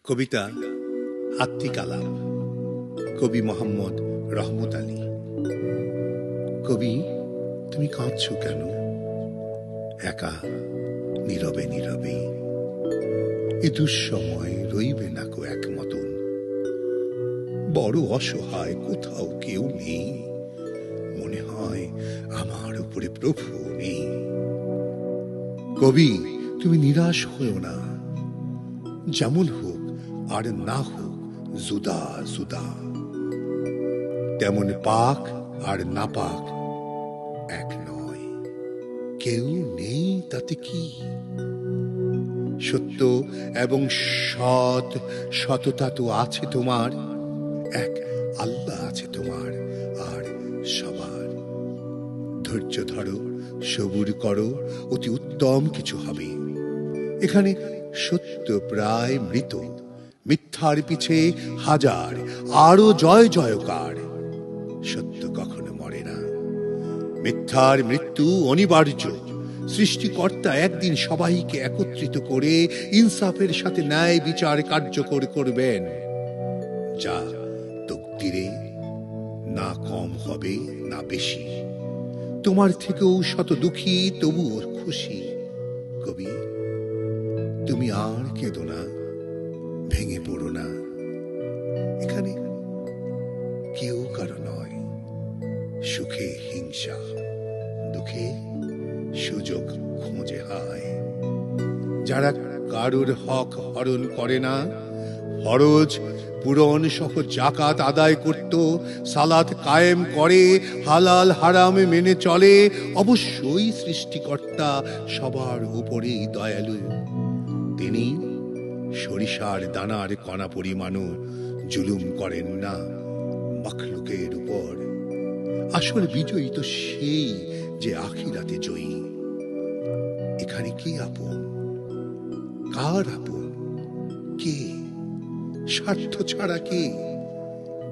কবিতা আত্মিক আলাপ, কবি মোহাম্মদ রহমত আলী। কবি, তুমি কাঁদছ কেন? একা নীরবে নীরবে এ দুঃসময় রইবে না কো এক মতন। বড় অসহায়, কোথাও কেউ নেই, মনে হয় আমার উপরে প্রভু নেই। কবি, তুমি নিরাশ হও না, যেমন হোক আর না হোক জুদা জুদা, তেমন পাক আর না পাক এক নয়, কেউ নেই তাতে কি। সত্য এবং সৎ সততা তো আছে তোমার, এক আল্লাহ আছে তোমার আর সবার। ধৈর্য ধরো, সবুর করো, অতি উত্তম কিছু হবে। এখানে সত্য প্রায় মৃত, মিথ্যার পিছে হাজার আরো জয় জয়কার। সত্য কখনো মরে না, মিথ্যার মৃত্যু অনিবার্য। সৃষ্টিকর্তা একদিন সবাইকে একত্রিত করে ইনসাফের সাথে ন্যায় বিচার কার্যকর করবেন, যা তকদিরে না কম হবে না বেশি। তোমার থেকেও শত দুঃখী, তবুও খুশি। কবি, তুমি আর কেঁদো না, ভেঙে পড়ো না। এখানে কেউ কারো নয়, সুখে হিংসা, দুঃখে সুযোগ খোঁজে হায়। যারা কারুর হক হরণ করে না, ফরজ পূরণ সহ জাকাত আদায় করত, সালাত কায়েম করে, হালাল হারাম মেনে চলে, অবশ্যই সৃষ্টিকর্তা সবার উপরেই দয়ালু। তিনি সরিষার দানার কণা পরিমাণও জুলুম করেন না মখলুকের উপর। আসল বিজয়ী তো সেই যে আখিরাতে জয়ী। এখানে কে আপন, কার আপন, কে স্বার্থ ছাড়া কে?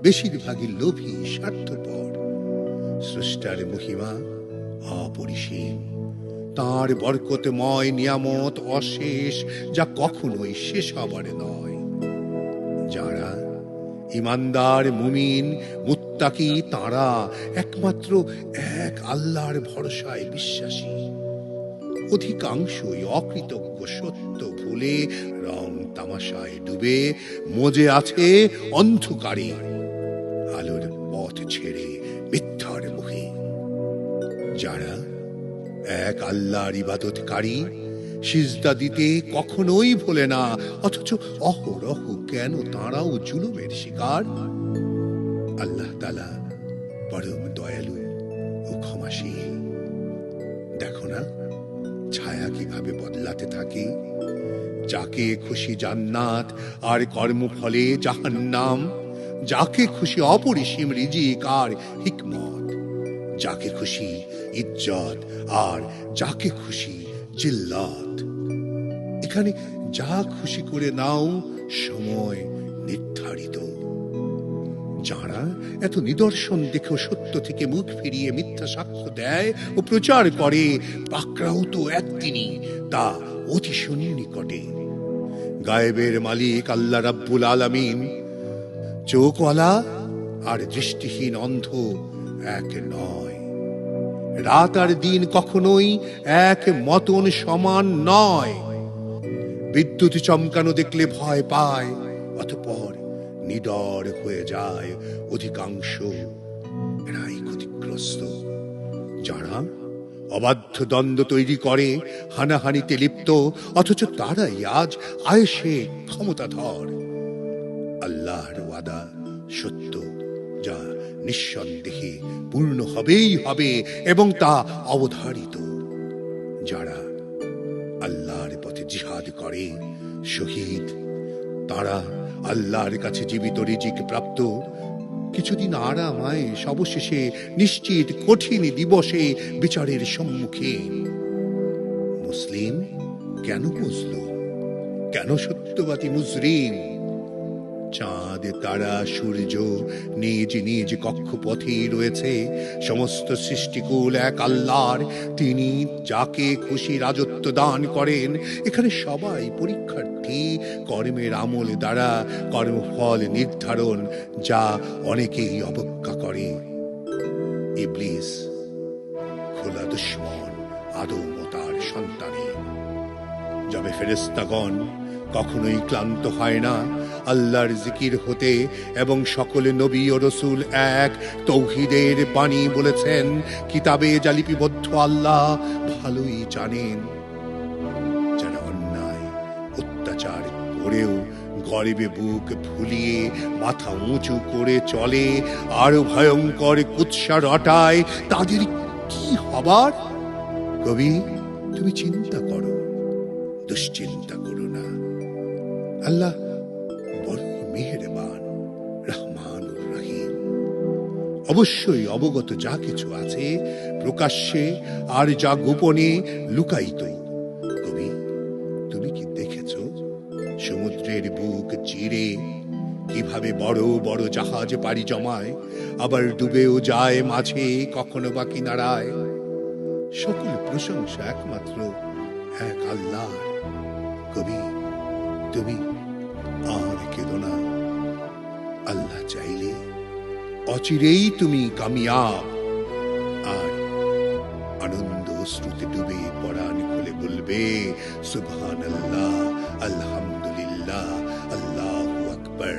বেশিরভাগই লোভী, স্বার্থপর। স্রষ্টার মহিমা অপরিসীম, তাঁর বরকতময় নিয়ামত অশেষ, যা কখনোই শেষ হবার নয়। যারা ইমানদার, মুমিন, মুত্তাকি, তাঁরা একমাত্র এক আল্লাহর ভরসায় বিশ্বাসী। অধিকাংশই অকৃতজ্ঞ, সত্য ভুলে রং তামাশায় ডুবে মজে আছে অন্ধকারে, আলোর পথ ছেড়ে মিথ্যার মুখে। যারা এক আল্লাহর ইবাদতকারী, সিজদা দিতে কখনোই ভোলে না, অথচ অহরহ কেন তাঁরাও জুলুমের শিকার। আল্লাহ তাআলা পরম দয়ালু ও ক্ষমাশীল। দেখো না ছায়া কিভাবে বদলাতে থাকে। যাকে খুশি জান্নাত আর কর্মফলে জাহান্নাম, যাকে খুশি অপরিসীম রিজিক আর হিকমত, যাকে খুশি ইজ্জত আর যাকে খুশি জিল্লাত। এখানে যা খুশি করে নাও, সময় নির্ধারিত। যারা এত নিদর্শন দেখেও সত্য থেকে মুখ ফিরিয়ে মিথ্যা সাক্ষ্য দেয় ও প্রচার করে, পাকড়াও তো একদিনই, তা অতি সন্নিকটে। গায়েবের মালিক আল্লাহ রাব্বুল আলামিন। চোখওয়ালা আর দৃষ্টিহীন অন্ধ এক নয়। রাত আর দিন কখনোই এক মতন সমান নয়। বিদ্যুৎ চমকানো দেখলে ভয় পায়, অতঃপর নিডর হয়ে যায় অধিকাংশ। এরাই ক্ষতিগ্রস্ত। যারা অবাধ্য দ্বন্দ্ব তৈরি করে, হানাহানিতে লিপ্ত, অথচ তারাই আজ আয়েশে ক্ষমতাধর। আল্লাহর ওয়াদা সত্য, যা নিঃসন্দেহে পূর্ণ হবেই হবে, এবং তা অবধারিত। যারা আল্লাহর পথে জিহাদ করে, শহীদ, তারা আল্লাহর কাছে জীবিত রিজিক প্রাপ্ত। কিছুদিন আরাম আয়েশ, অবশেষে নিশ্চিত কঠিন দিবসে বিচারের সম্মুখে। মুসলিম কেন মজলুম, কেন সত্যবাদী মুজরিম? চাঁদ তারা সূর্য নিজ নিজ কক্ষপথেই রয়েছে। সমস্ত সৃষ্টিকুল এক আল্লাহর, তিনি যাকে খুশি রাজত্ব দান করেন। এখানে সবাই পরীক্ষার্থী, কর্মের আমল দ্বারা কর্মফল নির্ধারণ, যা অনেকেই অবজ্ঞা করে। ইবলিস খোলা দুশ্মন আদম ও তার সন্তানের। যাবে ফেরেশতাগণ কখনোই ক্লান্ত হয় না আল্লাহর জিকির হতে, এবং সকলে নবী ও রসুল এক তৌহিদের বাণী বলেছেন। কিতাবে যা লিপিবদ্ধ আল্লাহ ভালোই জানেন। যারা অন্যায় অত্যাচার করেও গরিবে বুক ফুলিয়ে মাথা উঁচু করে চলে, আরো ভয়ঙ্কর কুৎসা রটায়, তাদের কি হবার? কবি, তুমি চিন্তা করো, দুশ্চিন্তা করো না। আল্লাহ বড় মেহেরবান, রহমান রহিম। অবশ্যই অবগত যা কিছু আছে প্রকাশ্যে আর যা গোপনে লুকায়িত। কবি, তুমি কি দেখেছ সমুদ্রের বুক চিরে কিভাবে বড় বড় জাহাজ পাড়ি জমায়, আবার ডুবেও যায় মাঝে, কখনো বা কিনারায়? সকল প্রশংসা একমাত্র এক আল্লাহ। কবি, তুমি আর কেঁদো না। আল্লাহ চাইলে অচিরেই তুমি কামিয়াব। আর আনন্দ শ্রুতে ডুবে পরাণ খুলে বলবে সুবহানাল্লাহ, আলহামদুলিল্লাহ, আল্লাহু আকবার,